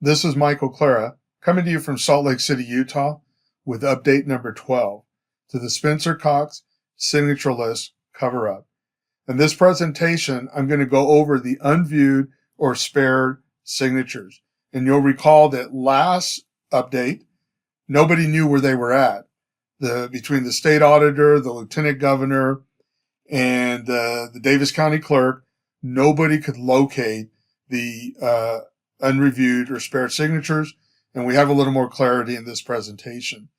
This is Michael Clara coming to you from Salt Lake City, Utah, with update number 12 to the Spencer Cox signature list cover up. In this presentation, I'm going to go over the unviewed or spared signatures. And you'll recall that last update, nobody knew where they were at. Between the state auditor, the lieutenant governor, and the Davis County clerk, nobody could locate the unreviewed or spared signatures, and we have a little more clarity in this presentation.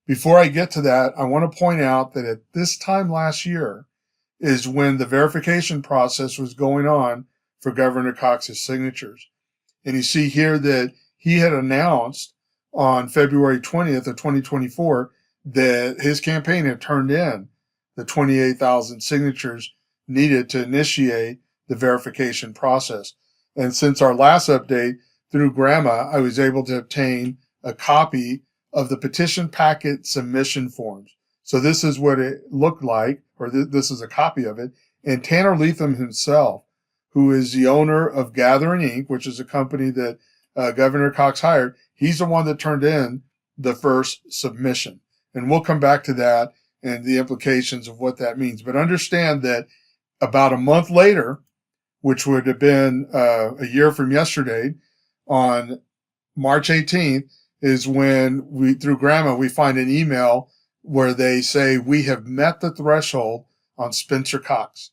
Before I get to that, I want to point out that at this time last year is when the verification process was going on for Governor Cox's signatures. And you see here that he had announced on February 20th of 2024 that his campaign had turned in the 28,000 signatures needed to initiate the verification process. And since our last update, through GRAMA, I was able to obtain a copy of the petition packet submission forms. So this is what it looked like, or this is a copy of it. And Tanner Leatham himself, who is the owner of Gathering Inc., which is a company that Governor Cox hired, he's the one that turned in the first submission. And we'll come back to that and the implications of what that means. But understand that about a month later, which would have been a year from yesterday, on March 18th, is when we, through GRAMA, we find an email where they say, we have met the threshold on Spencer Cox.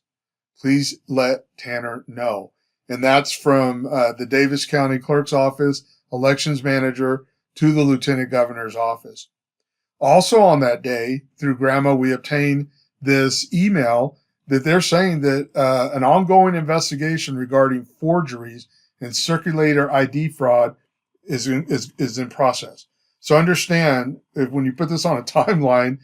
Please let Tanner know. And that's from the Davis County Clerk's Office, elections manager, to the Lieutenant Governor's office. Also on that day, through GRAMA, we obtained this email that they're saying that an ongoing investigation regarding forgeries and circulator ID fraud is in process. So understand, if when you put this on a timeline,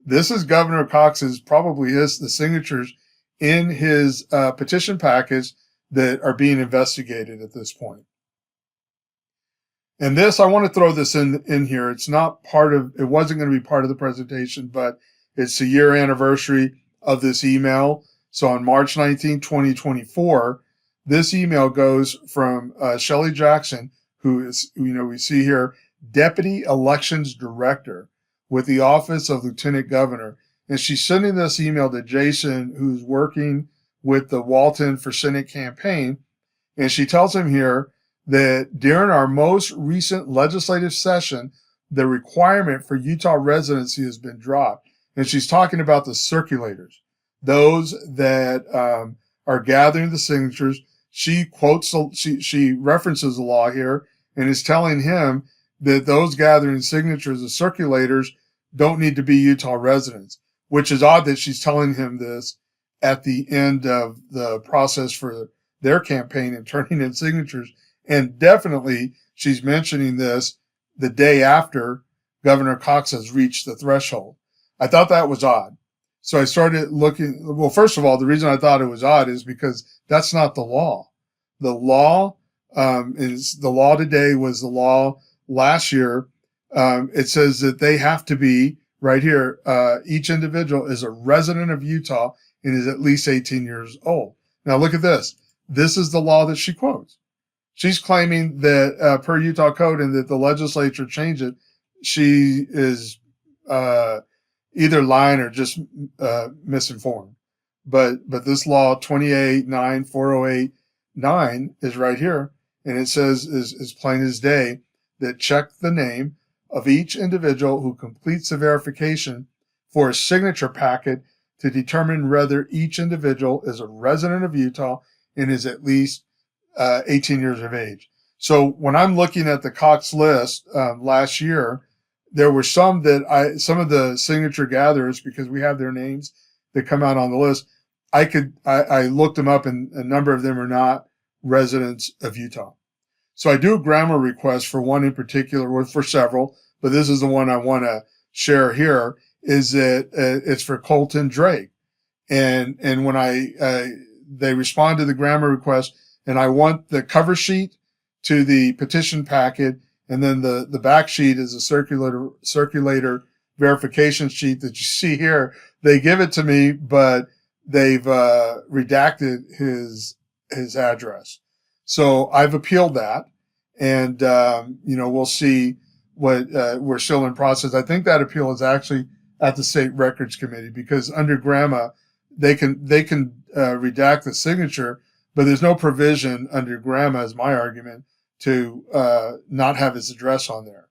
this is Governor Cox's, probably the signatures in his petition package that are being investigated at this point. And this, I want to throw this in here. It's not part of, it wasn't going to be part of the presentation, but it's the year anniversary of this email. So on March 19, 2024, this email goes from Shelley Jackson, who is, we see here, Deputy Elections Director with the Office of Lieutenant Governor. And she's sending this email to Jason, who's working with the Walton for Senate campaign. And she tells him here that during our most recent legislative session, the requirement for Utah residency has been dropped. And she's talking about the circulators, those that are gathering the signatures. She quotes, she references the law here and is telling him that those gathering signatures, the circulators, don't need to be Utah residents, which is odd that she's telling him this at the end of the process for their campaign and turning in signatures. And definitely she's mentioning this the day after Governor Cox has reached the threshold. I thought that was odd. So I started looking. Well, first of all, the reason I thought it was odd is because that's not the law. The law is the law today was the law last year. It says that they have to be right here. Each individual is a resident of Utah and is at least 18 years old. Now look at this. This is the law that she quotes. She's claiming that per Utah code and that the legislature changed it. She is either lying or just misinformed. But this law 28-9-4089 is right here, and it says is plain as day that check the name of each individual who completes the verification for a signature packet to determine whether each individual is a resident of Utah and is at least 18 years of age. So when I'm looking at the Cox list last year, there were some of the signature gatherers, because we have their names that come out on the list. I looked them up, and a number of them are not residents of Utah. So I do a grammar request for one in particular, or for several, but this is the one I want to share here, is that it's for Colton Drake. And when they respond to the grammar request, and I want the cover sheet to the petition packet, and then the back sheet is a circulator verification sheet that you see here. They give it to me, but they've redacted his address. So I've appealed that, And, we'll see what we're still in process. I think that appeal is actually at the State Records Committee, because under GRAMA, they can redact the signature, but there's no provision under GRAMA, is my argument, to not have his address on there,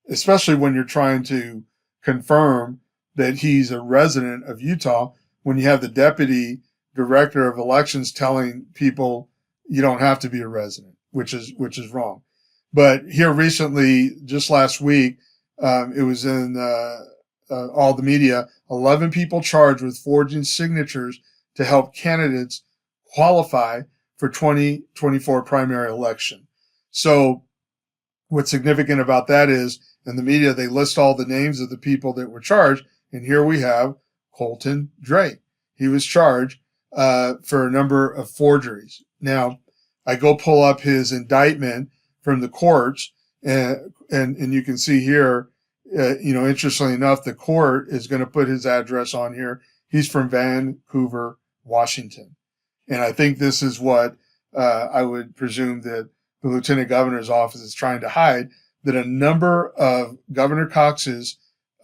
especially when you're trying to confirm that he's a resident of Utah, when you have the deputy director of elections telling people you don't have to be a resident, which is wrong. But here recently, just last week, it was in all the media, 11 people charged with forging signatures to help candidates qualify for 2024 primary election. So what's significant about that is, in the media, they list all the names of the people that were charged. And here we have Colton Drake. He was charged for a number of forgeries. Now, I go pull up his indictment from the courts, and you can see here, interestingly enough, the court is going to put his address on here. He's from Vancouver, Washington. And I think this is what I would presume that the Lieutenant Governor's office is trying to hide, that a number of Governor Cox's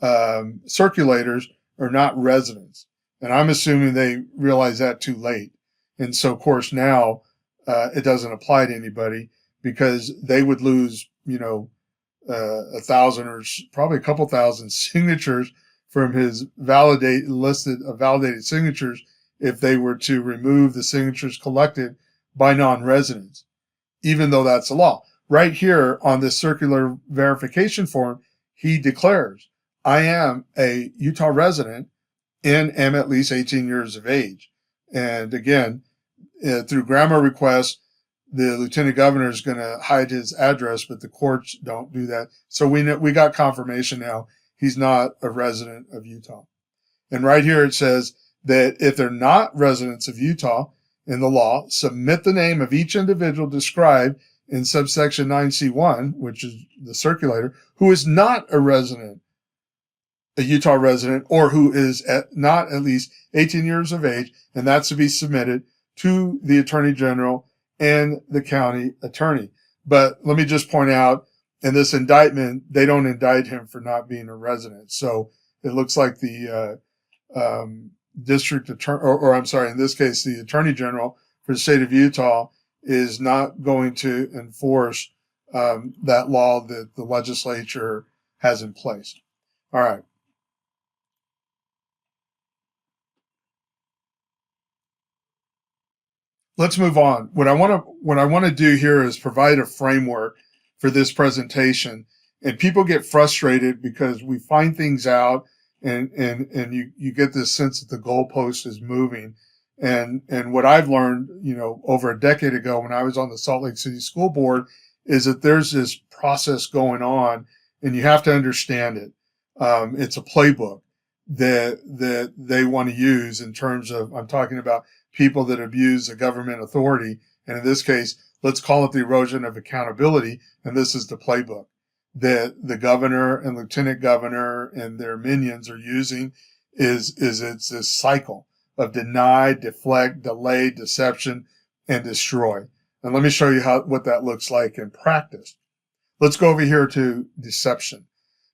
circulators are not residents. And I'm assuming they realize that too late. And so, of course, now it doesn't apply to anybody, because they would lose, 1,000 or probably a couple thousand signatures from his validated signatures if they were to remove the signatures collected by non-residents, even though that's the law. Right here on this circular verification form, he declares, I am a Utah resident and am at least 18 years of age. And again, through grammar request, the Lieutenant Governor is going to hide his address, but the courts don't do that. So we got confirmation now he's not a resident of Utah. And right here it says that if they're not residents of Utah in the law, submit the name of each individual described in subsection 9C1, which is the circulator, who is not a Utah resident, or who is not at least 18 years of age, and that's to be submitted to the Attorney General and the county attorney. But let me just point out, in this indictment, they don't indict him for not being a resident. So it looks like the district attorney, or I'm sorry, in this case, the Attorney General for the state of Utah is not going to enforce that law that the legislature has in place. All right. Let's move on. What I want to do here is provide a framework for this presentation. And people get frustrated because we find things out, and you get this sense that the goalpost is moving. And what I've learned, over a decade ago when I was on the Salt Lake City School Board, is that there's this process going on, and you have to understand it. It's a playbook that they want to use in terms of, I'm talking about people that abuse a government authority. And in this case, let's call it the erosion of accountability. And this is the playbook that the governor and lieutenant governor and their minions are using. It's this cycle of deny, deflect, delay, deception, and destroy. And let me show you what that looks like in practice. Let's go over here to deception.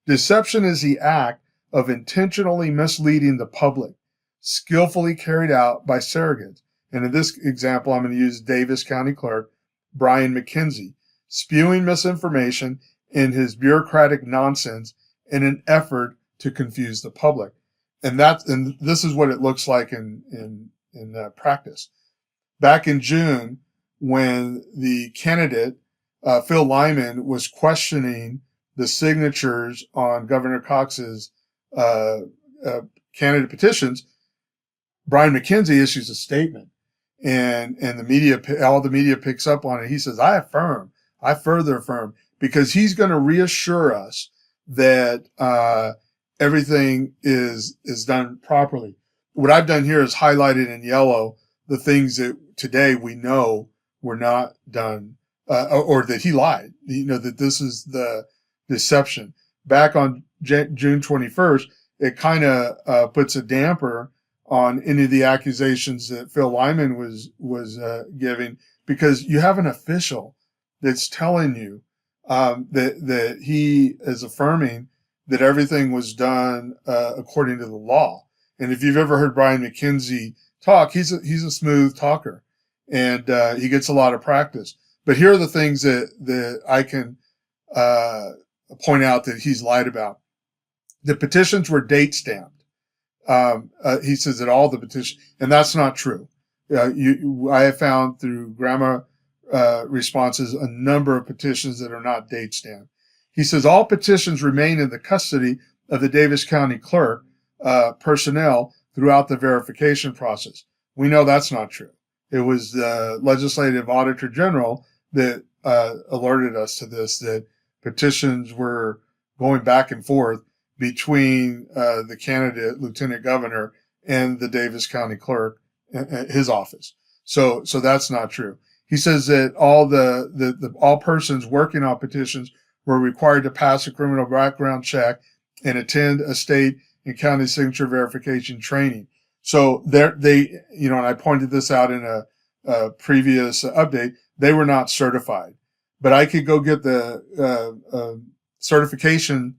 Deception is the act of intentionally misleading the public, skillfully carried out by surrogates. And in this example, I'm going to use Davis County Clerk Brian McKenzie, spewing misinformation in his bureaucratic nonsense in an effort to confuse the public. And this is what it looks like in practice. Back in June, when the candidate Phil Lyman was questioning the signatures on Governor Cox's candidate petitions, Brian McKenzie issues a statement, and the media, all the media picks up on it. He says, I further affirm, because he's going to reassure us that everything is done properly. What I've done here is highlighted in yellow the things that today we know were not done, or that he lied, that this is the deception. Back on June 21st, it kind of puts a damper on any of the accusations that Phil Lyman was giving, because you have an official that's telling you that he is affirming that everything was done according to the law. And if you've ever heard Brian McKenzie talk, he's a smooth talker, and he gets a lot of practice. But here are the things that I can point out that he's lied about. The petitions were date stamped. He says that all the petitions, and that's not true. I have found through grammar responses a number of petitions that are not date stamped. He says all petitions remain in the custody of the Davis County clerk personnel throughout the verification process. We know that's not true. It was the legislative auditor general that alerted us to this, that petitions were going back and forth between the candidate, lieutenant governor, and the Davis County clerk, his office. So that's not true. He says that all persons working on petitions were required to pass a criminal background check and attend a state and county signature verification training. So and I pointed this out in a previous update, they were not certified. But I could go get the certification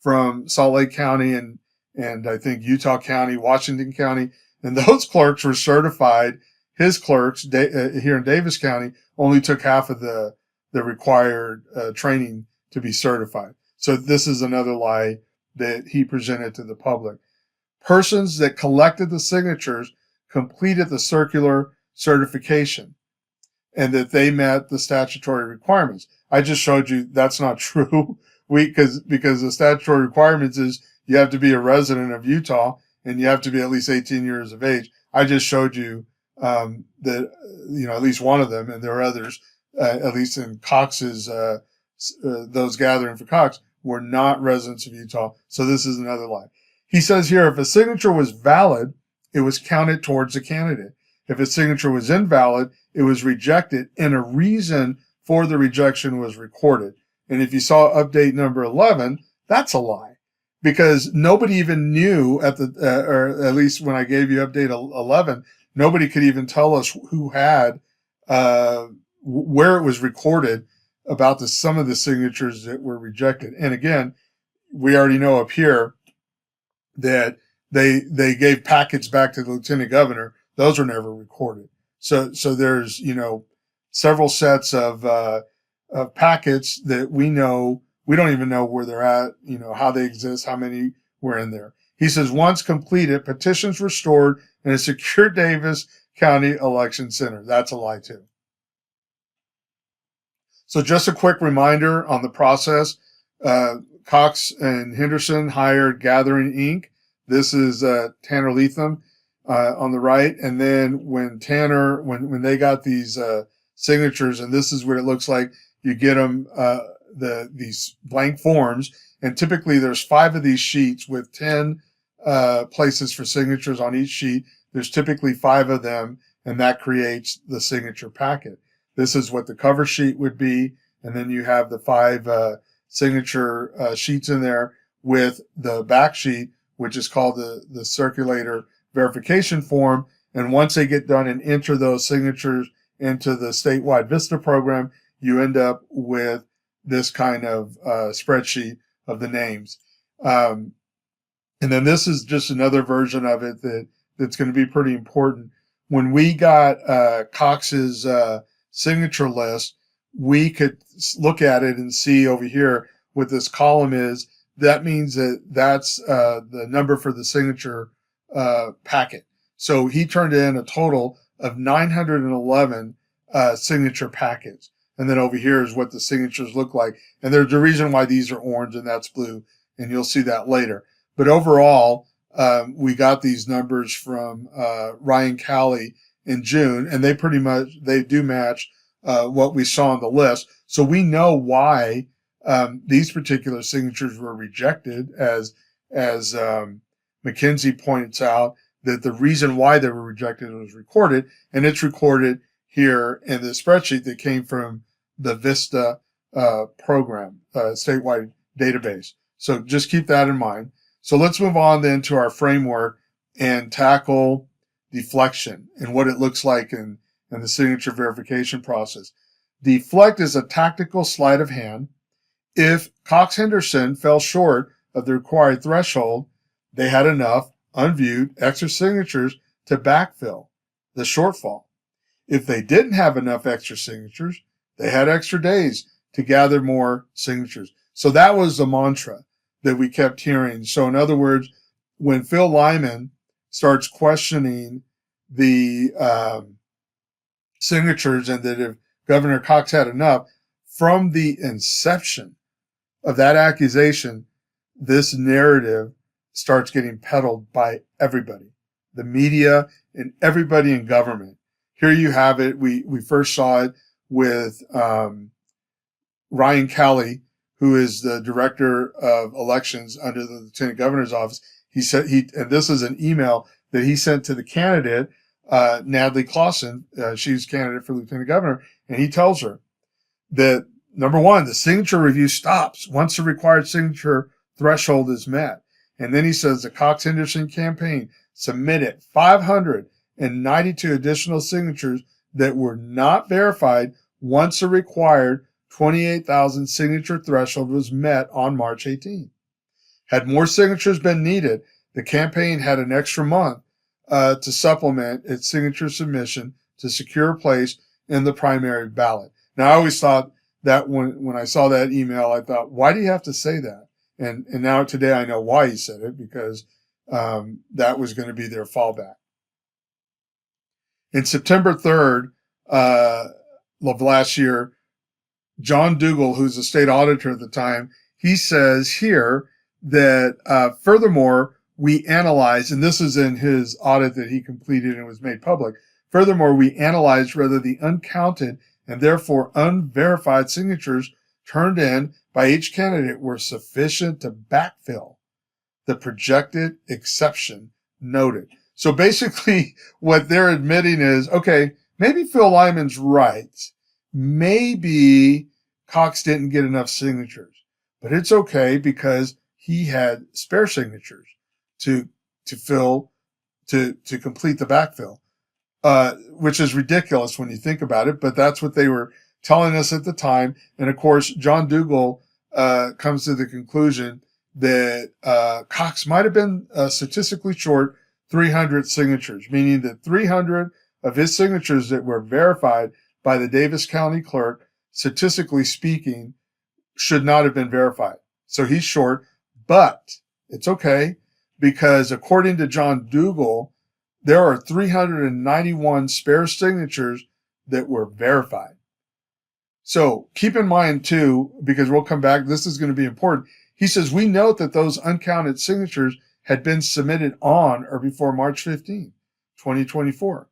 from Salt Lake County and I think Utah County, Washington County, and those clerks were certified. His clerks here in Davis County only took half of the required training to be certified. So this is another lie that he presented to the public. Persons that collected the signatures completed the circular certification and that they met the statutory requirements. I just showed you that's not true. Because the statutory requirements is you have to be a resident of Utah and you have to be at least 18 years of age. I just showed you that at least one of them, and there are others, at least in Cox's those gathering for Cox were not residents of Utah. So this is another lie. He says here, if a signature was valid, it was counted towards the candidate. If a signature was invalid, it was rejected, and a reason for the rejection was recorded. And if you saw update number 11, that's a lie, because nobody even knew or at least when I gave you update 11, nobody could even tell us who had, where it was recorded about some of the signatures that were rejected. And again, we already know up here that they gave packets back to the lieutenant governor. Those were never recorded. So there's, several sets of packets that we don't even know where they're at, how they exist, how many were in there. He says, once completed, petitions were stored in a secure Davis County election center. That's a lie too. So just a quick reminder on the process. Cox and Henderson hired Gathering Inc. This is Tanner Leatham on the right. And then when they got these signatures, and this is what it looks like, you get them these blank forms, and typically there's 5 of these sheets with 10 places for signatures on each sheet. There's typically 5 of them, and that creates the signature packet. This is what the cover sheet would be, and then you have the 5 signature sheets in there with the back sheet, which is called the circulator verification form. And once they get done and enter those signatures into the statewide VISTA program, you end up with this kind of spreadsheet of the names. And then this is just another version of it that's going to be pretty important. When we got Cox's signature list, we could look at it and see over here what this column is. That means that's the number for the signature packet. So he turned in a total of 911 signature packets. And then over here is what the signatures look like. And there's a reason why these are orange and that's blue, and you'll see that later. But overall, we got these numbers from Ryan Calley in June, and they do match what we saw on the list. So we know why these particular signatures were rejected, as McKenzie points out, that the reason why they were rejected was recorded, and it's recorded here in the spreadsheet that came from the VISTA program, statewide database. So just keep that in mind. So let's move on then to our framework and tackle deflection and what it looks like in the signature verification process. Deflect is a tactical sleight of hand. If Cox Henderson fell short of the required threshold, they had enough unviewed extra signatures to backfill the shortfall. If they didn't have enough extra signatures, they had extra days to gather more signatures. So that was the mantra that we kept hearing. So in other words, when Phil Lyman starts questioning the signatures and that if Governor Cox had enough, from the inception of that accusation, this narrative starts getting peddled by everybody, the media and everybody in government. Here you have it. We first saw it with Ryan Kelly, who is the director of elections under the lieutenant governor's office. He said and this is an email that he sent to the candidate, Natalie Clausen. She's candidate for lieutenant governor, and he tells her that, number one, the signature review stops once the required signature threshold is met. And then he says the Cox Henderson campaign submitted 592 additional signatures that were not verified once the required 28,000 signature threshold was met on March 18. Had more signatures been needed, the campaign had an extra month to supplement its signature submission to secure a place in the primary ballot. Now, I always thought that when I saw that email, I thought, why do you have to say that? And now today I know why he said it, because that was going to be their fallback. In September 3rd of last year, John Dougal, who's the state auditor at the time, he says here that furthermore, we analyzed, and this is in his audit that he completed and was made public, furthermore, we analyzed whether the uncounted and therefore unverified signatures turned in by each candidate were sufficient to backfill the projected exception noted. So basically what they're admitting is, okay, maybe Phil Lyman's right. Maybe Cox didn't get enough signatures, but it's okay because he had spare signatures to complete the backfill, which is ridiculous when you think about it, but that's what they were telling us at the time. And of course, John Dougal comes to the conclusion that Cox might have been statistically short 300 signatures, meaning that 300 of his signatures that were verified by the Davis County clerk, statistically speaking, should not have been verified. So he's short, but it's okay because according to John Dougal, there are 391 spare signatures that were verified. So keep in mind too, because we'll come back, this is going to be important. He says, we note that those uncounted signatures had been submitted on or before March 15, 2024.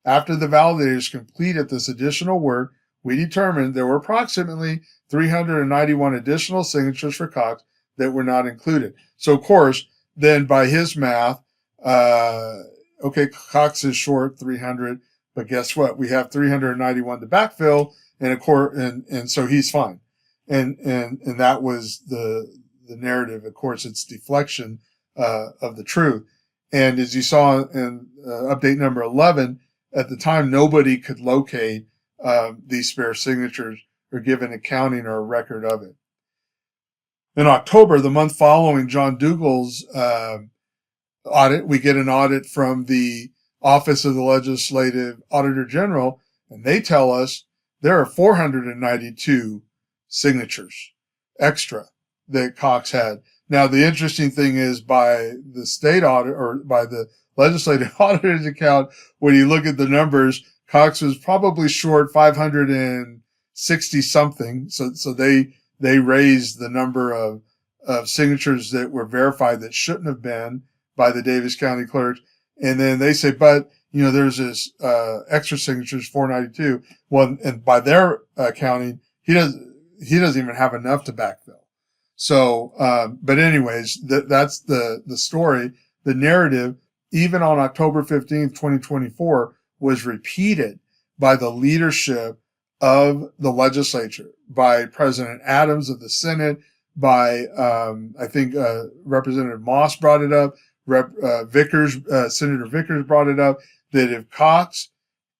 After the validators completed this additional work, we determined there were approximately 391 additional signatures for Cox that were not included. So of course, then by his math, okay, Cox is short 300, but guess what? We have 391 to backfill, and so he's fine. And that was the narrative. Of course, it's deflection of the truth. And as you saw in update number 11, at the time, nobody could locate these spare signatures or give an accounting or a record of it. In October, the month following John Dougal's audit, we get an audit from the Office of the Legislative Auditor General, and they tell us there are 492 signatures extra that Cox had. Now, the interesting thing is by the state audit or by the legislative auditor's account, when you look at the numbers, Cox was probably short 560 something. So they raised the number of signatures that were verified that shouldn't have been by the Davis County clerks. And then they say, but, there's this, extra signatures, 492. Well, and by their accounting, he doesn't even have enough to backfill. So, but anyways, that's the story. The narrative, even on October 15th, 2024, was repeated by the leadership of the legislature, by President Adams of the Senate, by, I think, Representative Moss brought it up, Senator Vickers brought it up, that if Cox,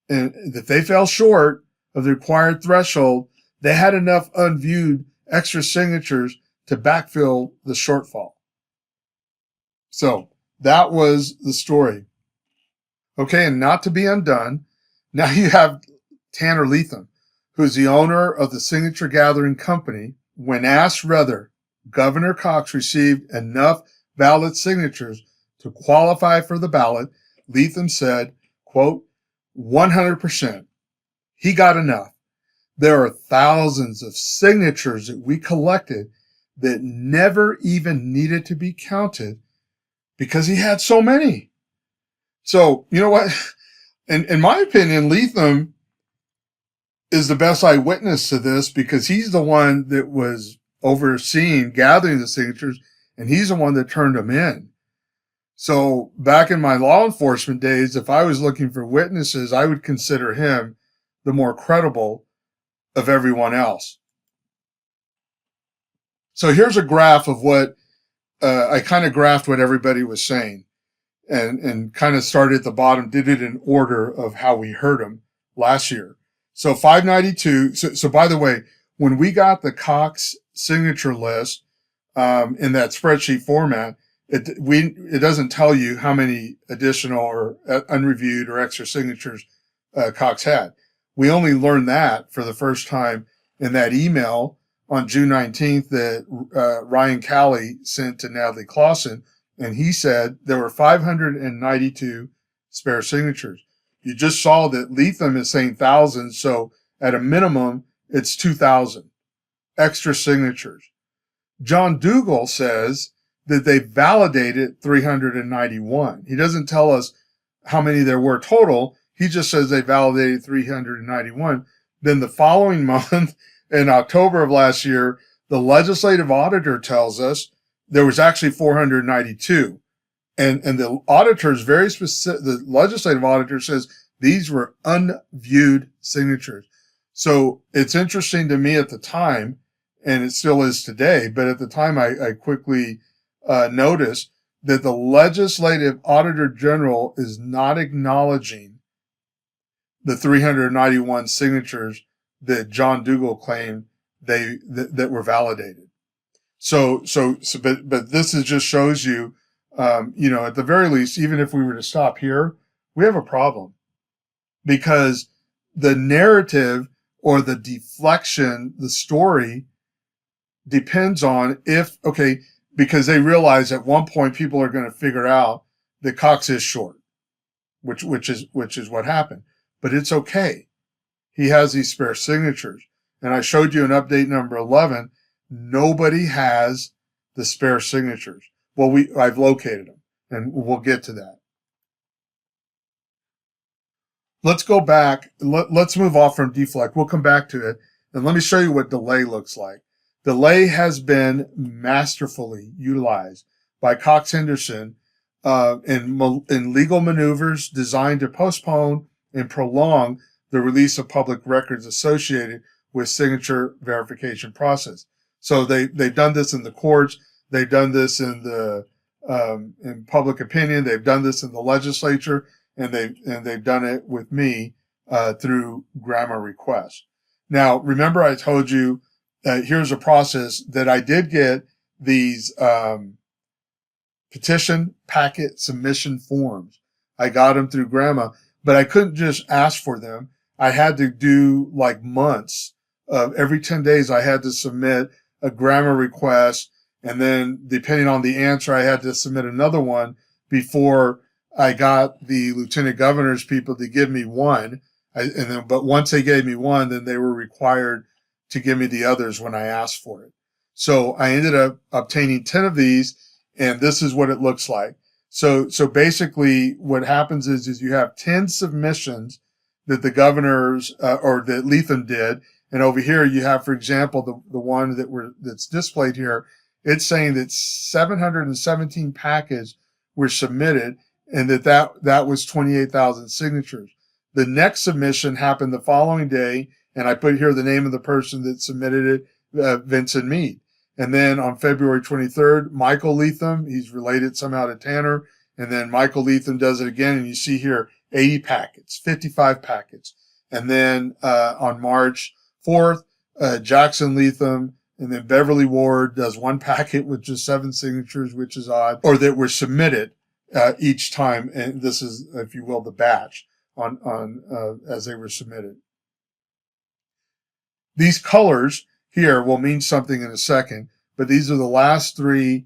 and that they fell short of the required threshold, they had enough unviewed extra signatures to backfill the shortfall. So that was the story. Okay, and not to be undone, now you have Tanner Leatham, who's the owner of the signature gathering company. When asked whether Governor Cox received enough valid signatures to qualify for the ballot, Leatham said, quote, 100%. He got enough. There are thousands of signatures that we collected that never even needed to be counted because he had so many. So, you know what? In my opinion, Leatham is the best eyewitness to this because he's the one that was overseeing gathering the signatures, and he's the one that turned them in. So back in my law enforcement days, if I was looking for witnesses, I would consider him the more credible of everyone else. So here's a graph of what I kind of graphed what everybody was saying and kind of started at the bottom, did it in order of how we heard them last year. So 592. So by the way, when we got the Cox signature list in that spreadsheet format, it doesn't tell you how many additional or unreviewed or extra signatures Cox had. We only learned that for the first time in that email on June 19th that Ryan Calley sent to Natalie Clausen, and he said there were 592 spare signatures. You just saw that Leatham is saying thousands, so at a minimum, it's 2,000 extra signatures. John Dougal says that they validated 391. He doesn't tell us how many there were total. He just says they validated 391. Then the following month, in October of last year, the legislative auditor tells us there was actually 492. And the auditor is very specific. The legislative auditor says these were unviewed signatures. So it's interesting to me at the time, and it still is today, but at the time I quickly noticed that the legislative auditor general is not acknowledging the 391 signatures that John Dougal claimed that were validated. But this just shows you, at the very least, even if we were to stop here, we have a problem because the narrative or the deflection, the story depends on because they realize at one point people are going to figure out that Cox is short, which is what happened. But it's okay. He has these spare signatures. And I showed you in update number 11, nobody has the spare signatures. Well, I've located them, and we'll get to that. Let's go back. Let's move off from deflect. We'll come back to it. And let me show you what delay looks like. Delay has been masterfully utilized by Cox Henderson in legal maneuvers designed to postpone and prolong the release of public records associated with signature verification process. So they've done this in the courts. They've done this in public opinion. They've done this in the legislature, and they've done it with me through grammar requests. Now, remember I told you here's a process that I did get these petition packet submission forms. I got them through Gramma, but I couldn't just ask for them. I had to do like months of every 10 days. I had to submit a grammar request. And then depending on the answer, I had to submit another one before I got the lieutenant governor's people to give me one. But once they gave me one, then they were required to give me the others when I asked for it. So I ended up obtaining 10 of these, and this is what it looks like. So basically what happens is you have 10 submissions that the governors, or that Leatham did. And over here you have, for example, the one that's displayed here. It's saying that 717 packets were submitted and that was 28,000 signatures. The next submission happened the following day, and I put here the name of the person that submitted it, Vincent Mead. And then on February 23rd, Michael Leatham, he's related somehow to Tanner, and then Michael Leatham does it again, and you see here 80 packets, 55 packets. And then on March 4th, Jackson Leatham and then Beverly Ward does one packet with just 7 signatures, which is odd, or that were submitted each time. And this is, if you will, the batch on as they were submitted. These colors here will mean something in a second, but these are the last 3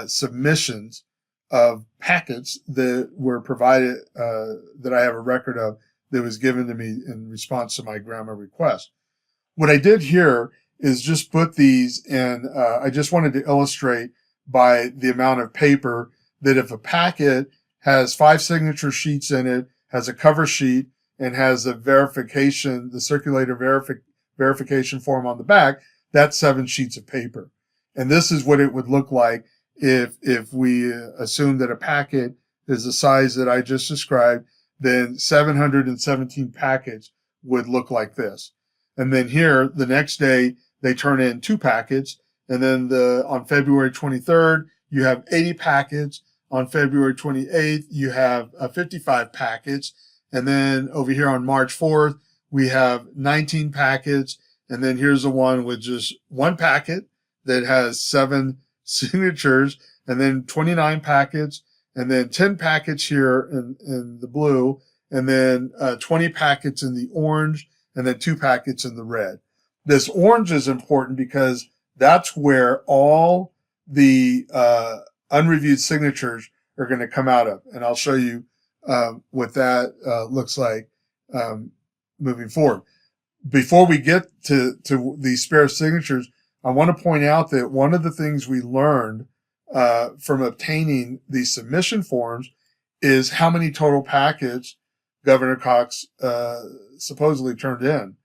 submissions of packets that were provided, that I have a record of, that was given to me in response to my grandma request. What I did here is just put these in, I just wanted to illustrate by the amount of paper that if a packet has 5 signature sheets in it, has a cover sheet, and has a verification, the circulator verification form on the back, that's 7 sheets of paper. And this is what it would look like if we assume that a packet is the size that I just described, then 717 packets would look like this. And then here, the next day, they turn in 2 packets. And then on February 23rd, you have 80 packets. On February 28th, you have 55 packets. And then over here on March 4th, we have 19 packets. And then here's the one with just 1 packet that has 7 signatures, and then 29 packets, and then 10 packets here in the blue, and then 20 packets in the orange, and then 2 packets in the red. This orange is important because that's where all the unreviewed signatures are going to come out of. And I'll show you what that looks like moving forward. Before we get to these spare signatures, I want to point out that one of the things we learned from obtaining these submission forms is how many total packets Governor Cox supposedly turned in.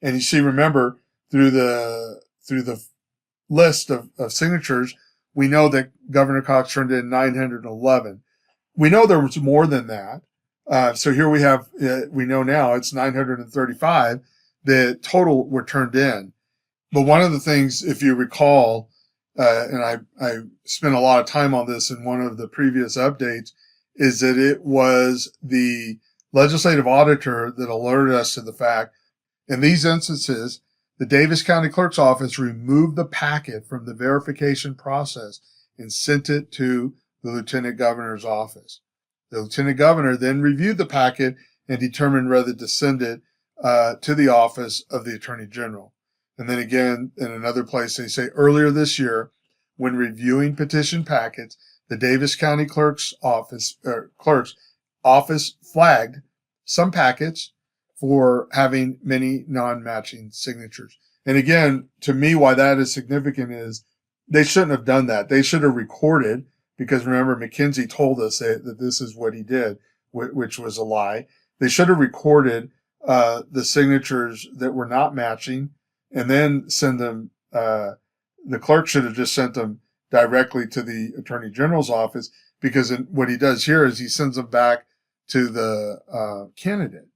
And you see, remember, through the list of signatures, we know that Governor Cox turned in 911. We know there was more than that. So here we have, we know now it's 935 that total were turned in. But one of the things, if you recall, and I spent a lot of time on this in one of the previous updates, is that it was the legislative auditor that alerted us to the fact, in these instances, the Davis County Clerk's Office removed the packet from the verification process and sent it to the Lieutenant Governor's office. The Lieutenant Governor then reviewed the packet and determined whether to send it to the office of the Attorney General. And then again, in another place, they say earlier this year, when reviewing petition packets, the Davis County Clerk's Office flagged some packets for having many non-matching signatures. And again, to me, why that is significant is they shouldn't have done that. They should have recorded, because remember, McKinsey told us that this is what he did, which was a lie. They should have recorded the signatures that were not matching and then send them, the clerk should have just sent them directly to the Attorney General's office, because what he does here is he sends them back to the candidate,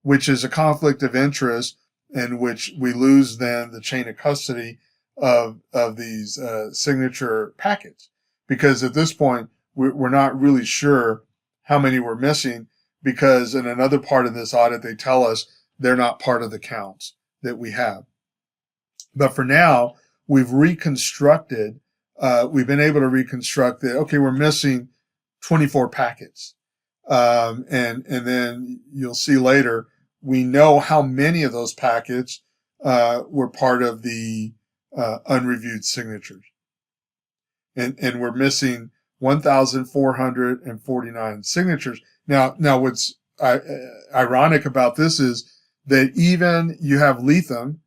which is a conflict of interest, in which we lose then the chain of custody of these signature packets. Because at this point, we're not really sure how many we're missing, because in another part of this audit, they tell us they're not part of the counts that we have. But for now, we've reconstructed, we've been able to reconstruct that, okay, we're missing 24 packets. And then you'll see later, we know how many of those packets were part of the unreviewed signatures. And we're missing 1,449 signatures. Now what's ironic about this is that even you have Leatham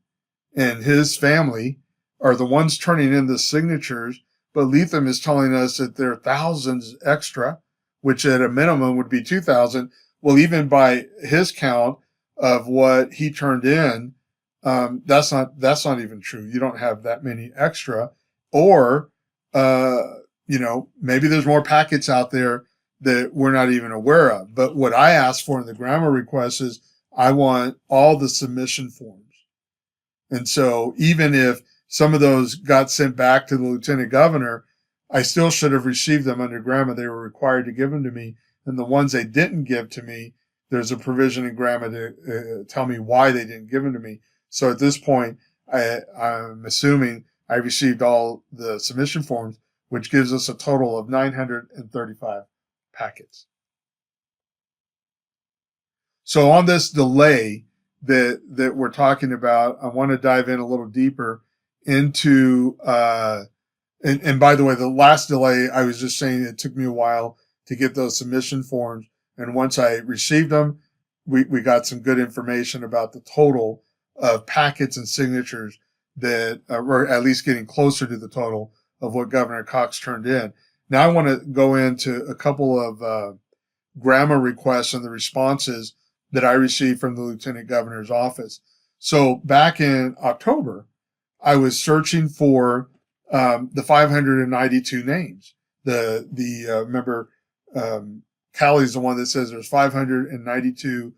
and his family are the ones turning in the signatures, but Leatham is telling us that there are thousands extra, which at a minimum would be 2,000. Well, even by his count of what he turned in, that's not even true. You don't have that many extra, or maybe there's more packets out there that we're not even aware of. But what I asked for in the grammar request is I want all the submission forms. And so even if some of those got sent back to the Lieutenant Governor, I still should have received them under grammar. They were required to give them to me. And the ones they didn't give to me, there's a provision in GRAMA to tell me why they didn't give them to me. So at this point, I'm assuming I received all the submission forms, which gives us a total of 935 packets. So on this delay that we're talking about, I want to dive in a little deeper into, and by the way, the last delay, I was just saying it took me a while to get those submission forms. And once I received them, we got some good information about the total of packets and signatures that were at least getting closer to the total of what Governor Cox turned in. Now I want to go into a couple of GRAMA requests and the responses that I received from the Lieutenant Governor's office. So back in October, I was searching for the 592 names. Remember, Callie's the one that says there's 592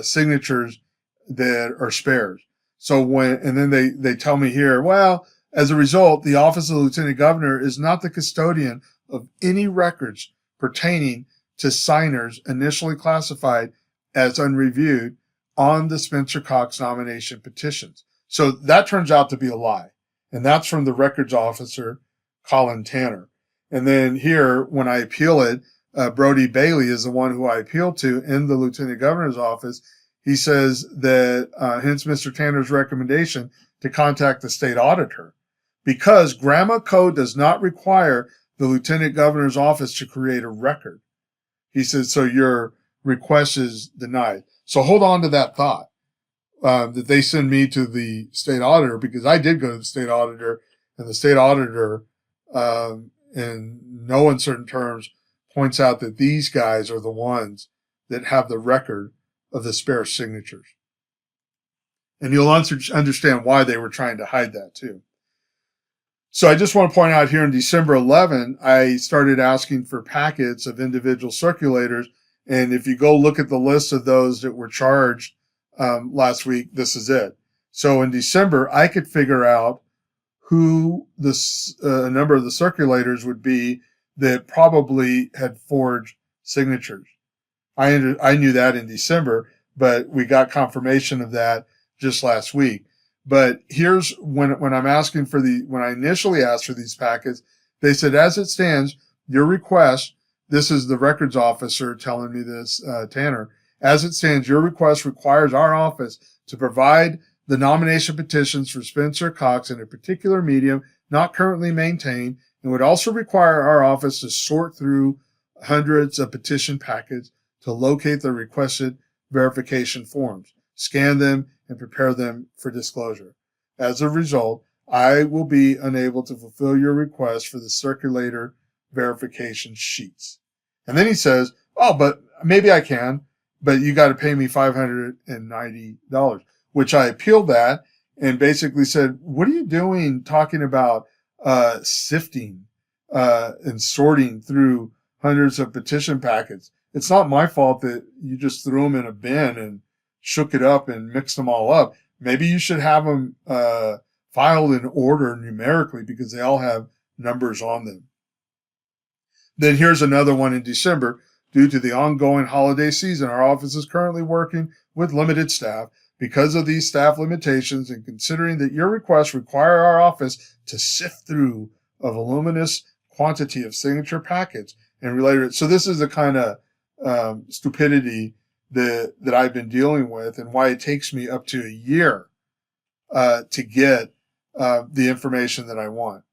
signatures that are spares. So then they tell me here, well, as a result, the Office of the Lieutenant Governor is not the custodian of any records pertaining to signers initially classified as unreviewed on the Spencer Cox nomination petitions. So that turns out to be a lie. And that's from the records officer, Colin Tanner. And then here, when I appeal it, Brody Bailey is the one who I appealed to in the Lieutenant Governor's office. He says that, hence Mr. Tanner's recommendation to contact the state auditor, because GRAMA code does not require the Lieutenant Governor's office to create a record. He says, so your request is denied. So hold on to that thought. That they send me to the state auditor, because I did go to the state auditor, and the state auditor, in no uncertain terms, points out that these guys are the ones that have the record of the spare signatures. And you'll understand why they were trying to hide that too. So I just want to point out here in December 11, I started asking for packets of individual circulators. And if you go look at the list of those that were charged last week, this is it. So in December, I could figure out who the number of the circulators would be that probably had forged signatures. I knew that in December, but we got confirmation of that just last week. But here's when I'm asking for when I initially asked for these packets, they said, as it stands, your request, this is the records officer telling me this, Tanner, as it stands, your request requires our office to provide the nomination petitions for Spencer Cox in a particular medium not currently maintained, and would also require our office to sort through hundreds of petition packets to locate the requested verification forms, scan them, and prepare them for disclosure. As a result, I will be unable to fulfill your request for the circulator verification sheets. And then he says, oh, but maybe I can, but you got to pay me $590, which I appealed that and basically said, what are you doing talking about sifting and sorting through hundreds of petition packets? It's not my fault that you just threw them in a bin and shook it up and mixed them all up. Maybe you should have them filed in order numerically because they all have numbers on them. Then here's another one in December. Due to the ongoing holiday season, our office is currently working with limited staff. Because of these staff limitations and considering that your requests require our office to sift through a voluminous quantity of signature packets and related. So this is the kind of stupidity that I've been dealing with and why it takes me up to a year to get the information that I want.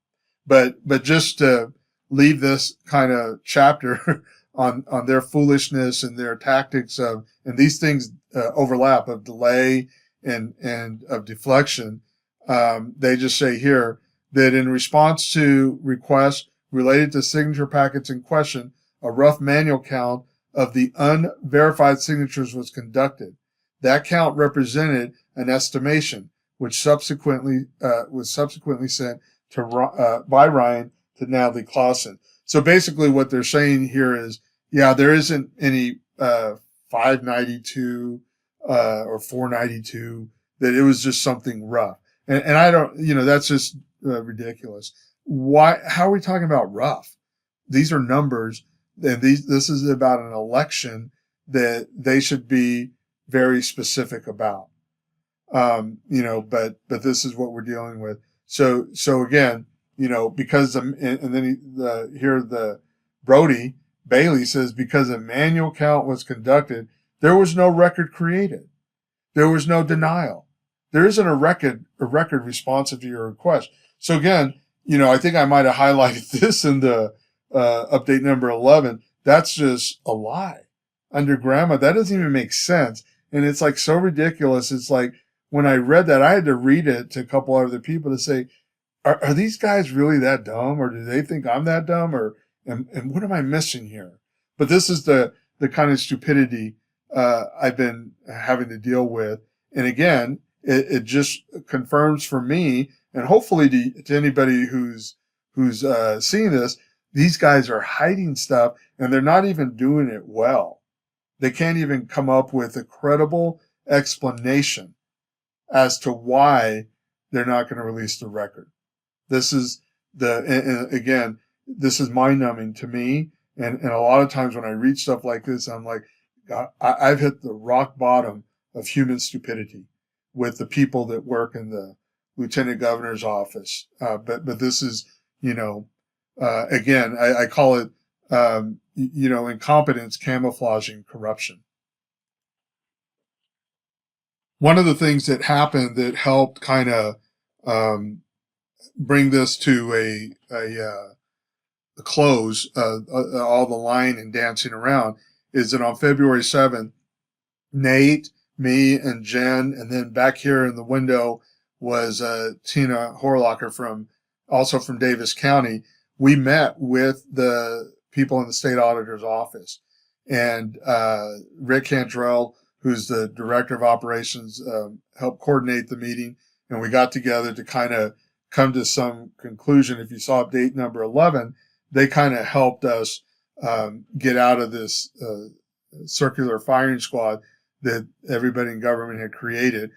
But just to leave this kind of chapter on their foolishness and their tactics of, and these things overlap of delay and of deflection. They just say here that in response to requests related to signature packets in question, a rough manual count of the unverified signatures was conducted. That count represented an estimation, which subsequently was sent to by Ryan to Natalie Clausen. So basically, what they're saying here is, yeah, there isn't any 592 or 492. That it was just something rough, and I don't, that's just ridiculous. Why? How are we talking about rough? These are numbers, and this is about an election that they should be very specific about. But this is what we're dealing with. So again, because and then the Brody Bailey says because a manual count was conducted, there was no record created. There was no denial. There isn't a record responsive to your request. So again, I think I might have highlighted this in the update number 11. That's just a lie. Under grandma, that doesn't even make sense. And it's like so ridiculous. It's like when I read that, I had to read it to a couple other people to say, are these guys really that dumb, or do they think I'm that dumb, and what am I missing here? But this is the kind of stupidity I've been having to deal with. And again, it just confirms for me, and hopefully to anybody who's seeing this, these guys are hiding stuff, and they're not even doing it well. They can't even come up with a credible explanation as to why they're not going to release the record. This is again, this is mind-numbing to me. And a lot of times when I read stuff like this, I'm like, I've hit the rock bottom of human stupidity with the people that work in the lieutenant governor's office. But this is, again, I call it, incompetence camouflaging corruption. One of the things that happened that helped kind of bring this to a close, all the lying and dancing around, is that on February 7th, Nate, me, and Jen, and then back here in the window was Tina Horlocker also from Davis County. We met with the people in the state auditor's office, and Rick Cantrell, who's the director of operations, helped coordinate the meeting, and we got together to kind of come to some conclusion. If you saw update number 11, they kind of helped us get out of this circular firing squad that everybody in government had created,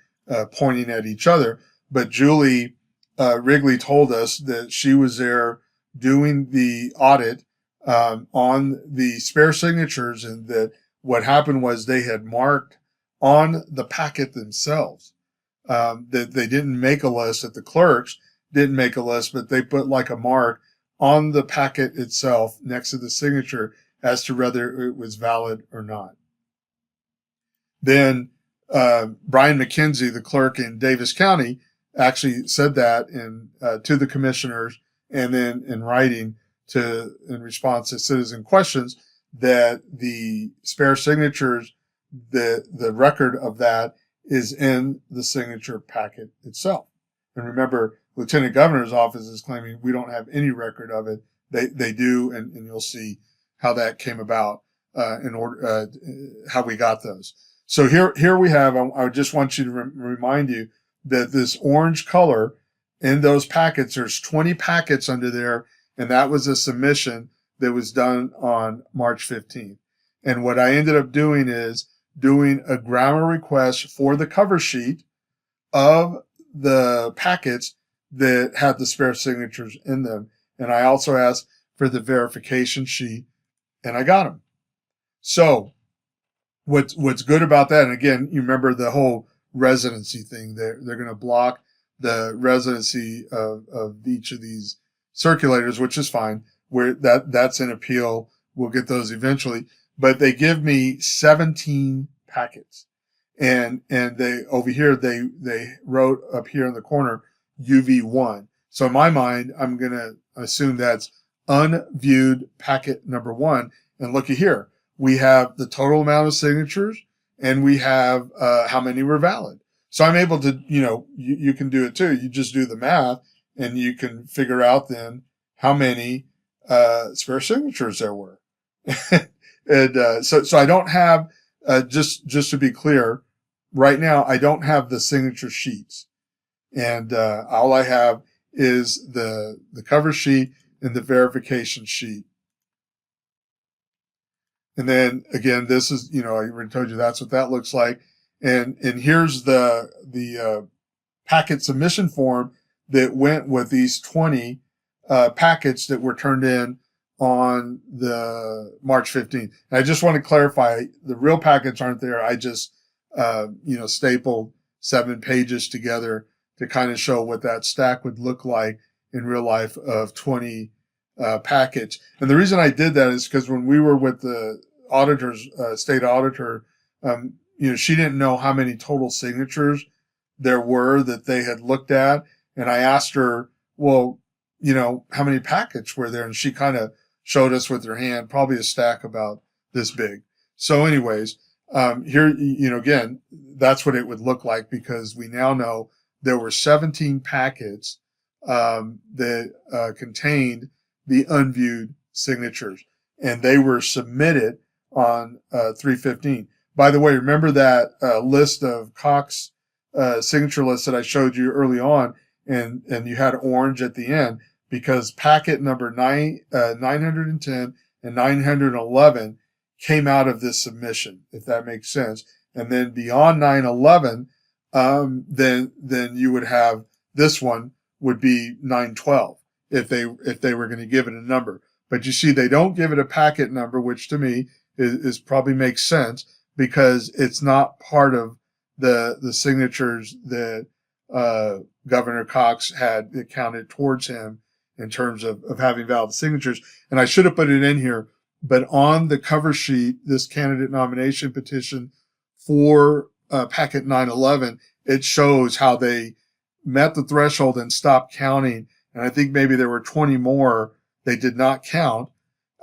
pointing at each other. But Julie Wrigley told us that she was there doing the audit on the spare signatures, and that what happened was they had marked on the packet themselves that they didn't make a list, that the clerks didn't make a list, but they put like a mark on the packet itself next to the signature as to whether it was valid or not. Then Brian McKenzie, the clerk in Davis County, actually said that to the commissioners, and then in writing in response to citizen questions, that the spare signatures, the record of that is in the signature packet itself. And remember, Lieutenant Governor's office is claiming we don't have any record of it. They do, and you'll see how that came about how we got those. So here we have. I just want you to remind you that this orange color in those packets, there's 20 packets under there, and that was a submission that was done on March 15th. And what I ended up doing is doing a grammar request for the cover sheet of the packets that had the spare signatures in them. And I also asked for the verification sheet, and I got them. So what's good about that, and again, you remember the whole residency thing. They're going to block the residency of each of these circulators, which is fine. Where that's an appeal. We'll get those eventually. But they give me 17 packets. And they over here they wrote up here in the corner UV1. So in my mind, I'm gonna assume that's unviewed packet number 1. And looky here, we have the total amount of signatures, and we have how many were valid. So I'm able to, you can do it too. You just do the math, and you can figure out then how many spare signatures there were. And so I don't have just to be clear. Right now, I don't have the signature sheets, and all I have is the cover sheet and the verification sheet. And then again, this is, I already told you that's what that looks like. And here's the packet submission form that went with these 20 packets that were turned in on the March 15th. And I just want to clarify, the real packets aren't there. I just, stapled 7 pages together to kind of show what that stack would look like in real life of 20 packets. And the reason I did that is because when we were with the auditors, state auditor, she didn't know how many total signatures there were that they had looked at. And I asked her, well, how many packets were there? And she kind of showed us with her hand, probably a stack about this big. So anyways, here, again, that's what it would look like, because we now know there were 17 packets that contained the unviewed signatures, and they were submitted on 3/15. By the way, remember that list of Cox signature lists that I showed you early on, and you had orange at the end, because packet number 910 and 911 came out of this submission, if that makes sense. And then beyond 911, then you would have this one would be 912 if they were going to give it a number. But you see, they don't give it a packet number, which to me is probably makes sense, because it's not part of the signatures that Governor Cox had that counted towards him in terms of having valid signatures. And I should have put it in here, but on the cover sheet, this candidate nomination petition for packet 911, it shows how they met the threshold and stopped counting. And I think maybe there were 20 more they did not count,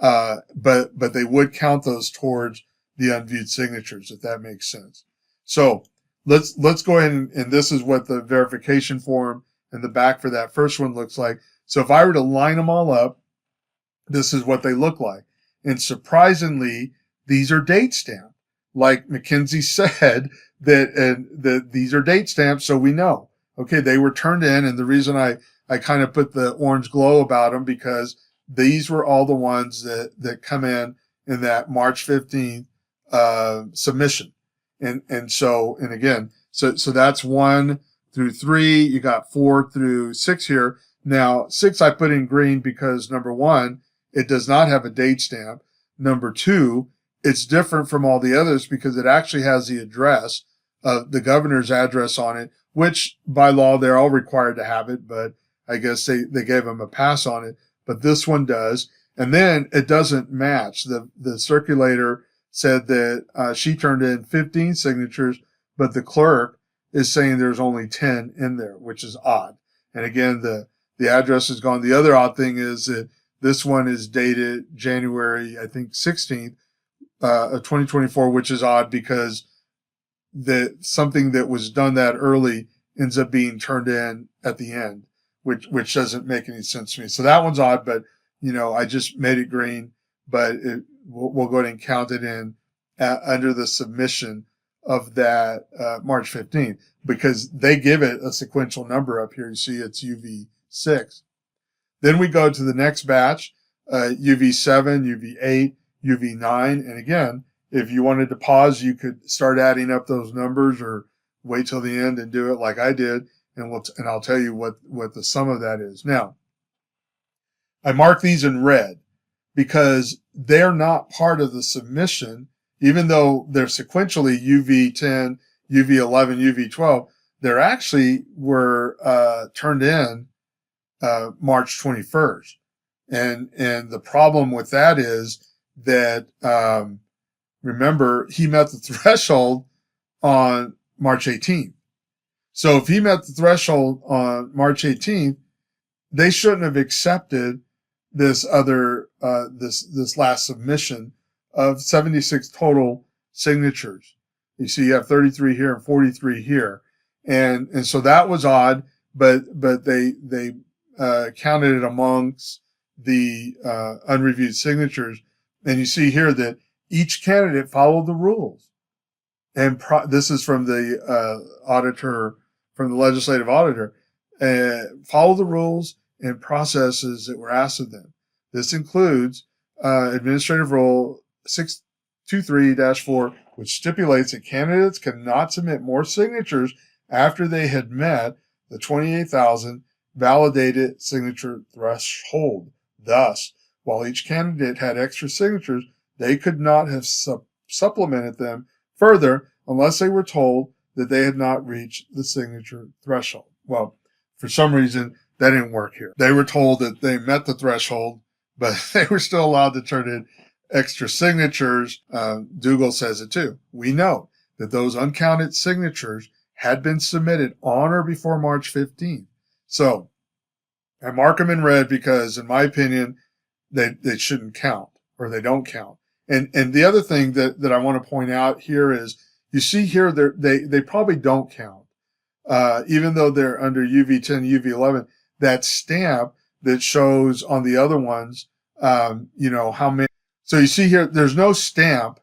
but they would count those towards the unviewed signatures, if that makes sense. So let's go ahead and this is what the verification form in the back for that first one looks like. So if I were to line them all up, this is what they look like. And surprisingly, these are date stamped. Like McKinsey said, that these are date stamped, so we know. Okay, they were turned in, and the reason I kind of put the orange glow about them, because these were all the ones that come in that March 15th submission. And again, so that's 1 through 3. You got 4 through 6 here. Now, 6 I put in green because, number 1, it does not have a date stamp. Number 2, it's different from all the others because it actually has the address, the governor's address on it, which by law they're all required to have it, but I guess they gave them a pass on it. But this one does. And then it doesn't match. The circulator said that she turned in 15 signatures, but the clerk is saying there's only 10 in there, which is odd. And again, the address is gone. The other odd thing is that this one is dated January, I think, 16th of 2024, which is odd because something that was done that early ends up being turned in at the end, which doesn't make any sense to me. So that one's odd, but I just made it green, but we'll go ahead and count it in under the submission of that March 15th, because they give it a sequential number up here. You see it's UV6. Then we go to the next batch, UV7, UV8, UV9. And again, if you wanted to pause, you could start adding up those numbers or wait till the end and do it like I did. And I'll tell you what the sum of that is. Now, I mark these in red because they're not part of the submission, even though they're sequentially UV10, UV11, UV12. They actually were turned in March 21st. And the problem with that is that, remember, he met the threshold on March 18th. So if he met the threshold on March 18th, they shouldn't have accepted this other, this last submission of 76 total signatures. You see, you have 33 here and 43 here. And so that was odd, but they counted it amongst the unreviewed signatures. And you see here that each candidate followed the rules. And this is from the auditor, from the legislative auditor, follow the rules and processes that were asked of them. This includes Administrative Rule 623-4, which stipulates that candidates cannot submit more signatures after they had met the 28,000 validated signature threshold. Thus, While each candidate had extra signatures, they could not have supplemented them further unless they were told that they had not reached the signature threshold. Well, for some reason, that didn't work here. They were told that they met the threshold, but they were still allowed to turn in extra signatures. Dougal says it too. We know that those uncounted signatures had been submitted on or before March 15th. So I mark them in red because, in my opinion, they shouldn't count, or they don't count. And the other thing that I want to point out here is, you see here, they probably don't count. Even though they're under UV10, UV11, that stamp that shows on the other ones, how many. So you see here, there's no stamp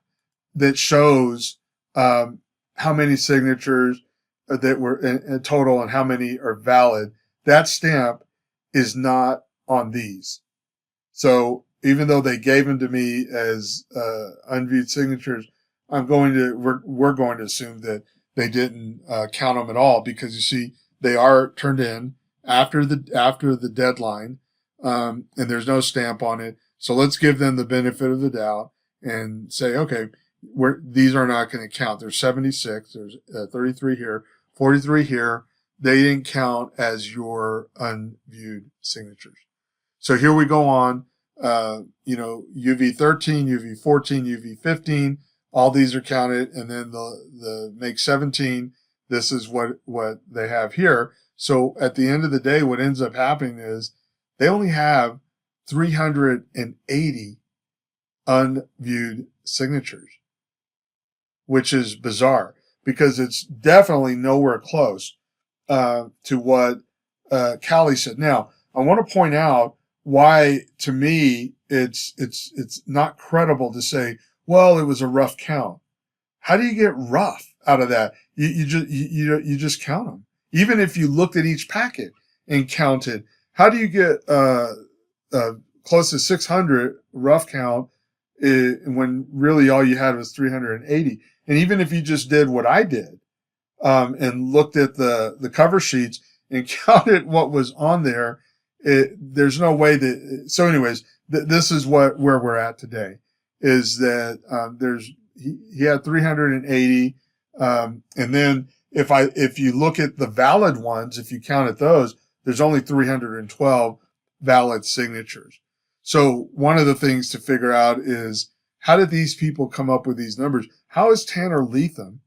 that shows how many signatures that were in total and how many are valid. That stamp is not on these. So even though they gave them to me as unviewed signatures, we're going to assume that they didn't count them at all, because you see they are turned in after the deadline, and there's no stamp on it. So let's give them the benefit of the doubt and say, okay, these are not going to count. There's 76. There's 33 here, 43 here. They didn't count as your unviewed signatures. So here we go on. UV 13, UV 14, UV 15. All these are counted, and then the make 17. This is what they have here. So at the end of the day, what ends up happening is they only have 380 unviewed signatures, which is bizarre, because it's definitely nowhere close to what Callie said. Now, I want to point out why, to me, it's not credible to say, well, it was a rough count. How do you get rough out of that? You just count them. Even if you looked at each packet and counted, how do you get close to 600 rough count when really all you had was 380? And even if you just did what I did, and looked at the cover sheets and counted what was on there, there's no way that. So anyways, this is where we're at today, is that he had 380, and then if you look at the valid ones, if you counted those, there's only 312 valid signatures. So one of the things to figure out is, how did these people come up with these numbers? How is Tanner Lethem,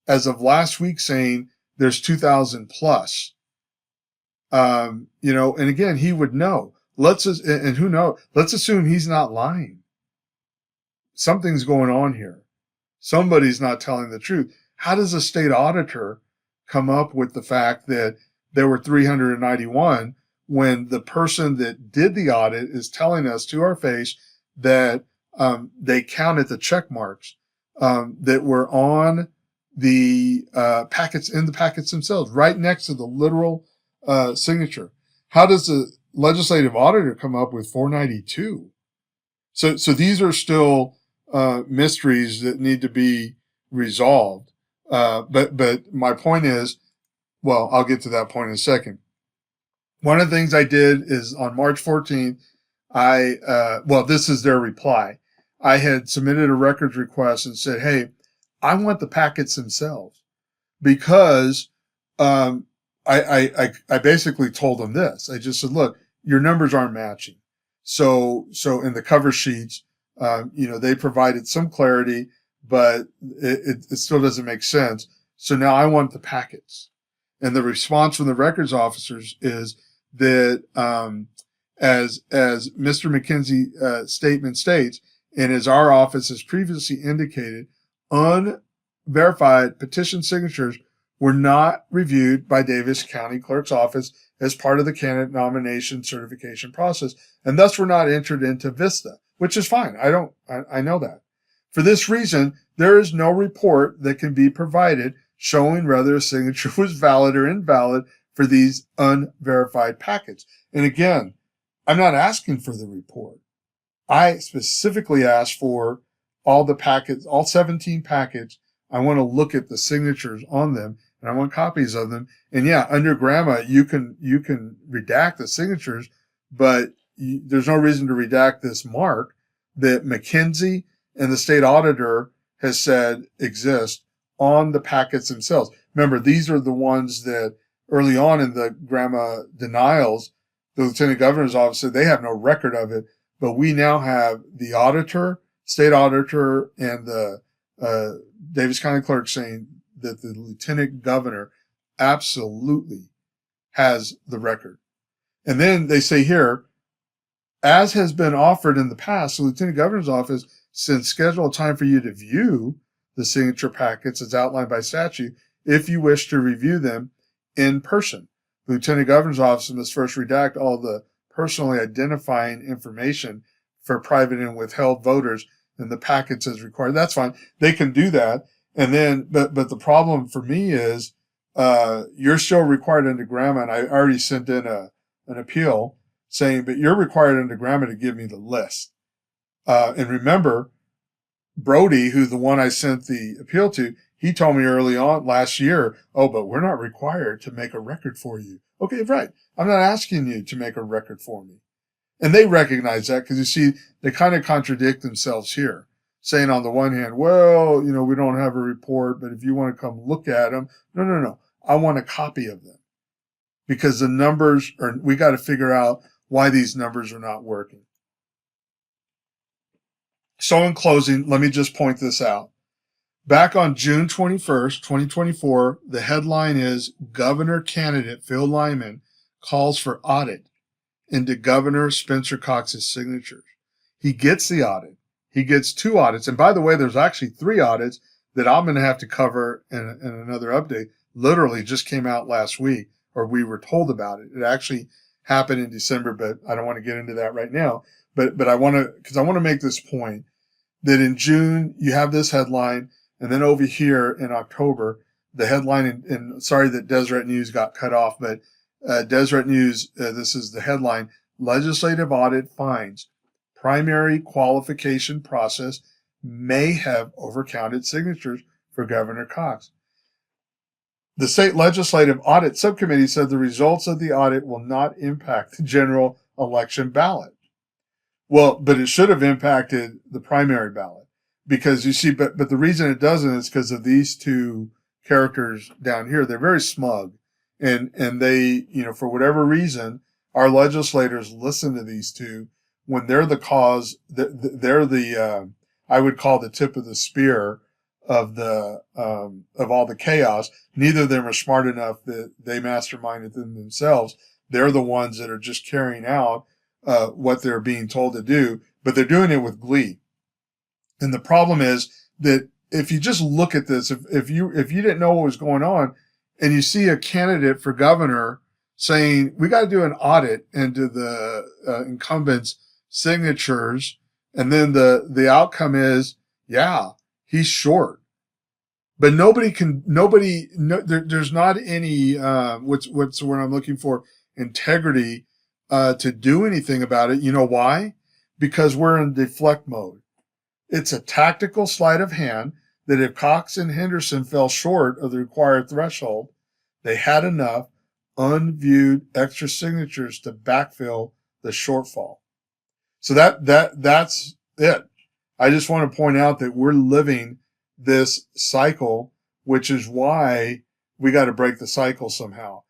as of last week, saying there's 2,000 plus? And again, he would know. And who knows? Let's assume he's not lying. Something's going on here. Somebody's not telling the truth. How does a state auditor come up with the fact that there were 391 when the person that did the audit is telling us to our face that they counted the check marks that were on the packets, in the packets themselves, right next to the literal signature? How does the legislative auditor come up with 492? So these are still mysteries that need to be resolved. But my point is, well, I'll get to that point in a second. One of the things I did is, on March 14th, this is their reply. I had submitted a records request and said, hey, I want the packets themselves, because I basically told them this. I just said, look, your numbers aren't matching. So in the cover sheets, they provided some clarity, but it still doesn't make sense. So now I want the packets. And the response from the records officers is that, as Mr. McKenzie's statement states, and as our office has previously indicated, unverified petition signatures were not reviewed by Davis County Clerk's Office as part of the candidate nomination certification process, and thus were not entered into VISTA, which is fine. I know that. For this reason, there is no report that can be provided showing whether a signature was valid or invalid for these unverified packets. And again, I'm not asking for the report. I specifically asked for all the packets, all 17 packets. I want to look at the signatures on them, and I want copies of them. And yeah, under GRAMA, you can redact the signatures, but there's no reason to redact this mark that McKinsey and the state auditor has said exist on the packets themselves. Remember, these are the ones that early on in the grandma denials, the lieutenant governor's office said they have no record of it, but we now have the auditor, state auditor, and the Davis County clerk saying that the lieutenant governor absolutely has the record. And then they say here, as has been offered in the past, the lieutenant governor's office sends scheduled time for you to view the signature packets as outlined by statute if you wish to review them in person. The lieutenant governor's office must first redact all the personally identifying information for private and withheld voters in the packets as required. That's fine. They can do that. And then, but the problem for me is, you're still required under GRAMA, and I already sent in an appeal saying, but you're required under GRAMA to give me the list. And remember, Brody, who the one I sent the appeal to, he told me early on last year, oh, but we're not required to make a record for you. Okay, right. I'm not asking you to make a record for me. And they recognize that because you see, they kind of contradict themselves here, saying on the one hand, well, we don't have a report, but if you want to come look at them, no. I want a copy of them because the numbers are, we got to figure out why these numbers are not working. So in closing, let me just point this out. Back on June 21st, 2024, the headline is Governor Candidate Phil Lyman calls for audit into Governor Spencer Cox's signatures. He gets the audit. He gets 2 audits. And by the way, there's actually 3 audits that I'm going to have to cover in another update. Literally just came out last week, or we were told about it. It actually happened in December, but I don't want to get into that right now. But I want to, because I want to make this point that in June, you have this headline. And then over here in October, the headline, and sorry that Deseret News got cut off, but Deseret News, this is the headline, Legislative Audit Finds Primary Qualification Process May Have Overcounted Signatures for Governor Cox. The State Legislative Audit Subcommittee said the results of the audit will not impact the general election ballot. Well, but it should have impacted the primary ballot. Because you see, but the reason it doesn't is because of these 2 characters down here. They're very smug, and they, for whatever reason, our legislators listen to these 2 when they're the cause. They're the I would call the tip of the spear of the of all the chaos. Neither of them are smart enough that they masterminded them themselves. They're the ones that are just carrying out what they're being told to do, but they're doing it with glee. And the problem is that if you just look at this, if you didn't know what was going on, and you see a candidate for governor saying we got to do an audit into the incumbent's signatures, and then the outcome is, yeah, he's short. But there's not any what's the word I'm looking for, integrity to do anything about it. You know why? Because we're in deflect mode. It's a tactical sleight of hand that if Cox and Henderson fell short of the required threshold, they had enough unviewed extra signatures to backfill the shortfall. So that's it. I just want to point out that we're living this cycle, which is why we got to break the cycle somehow.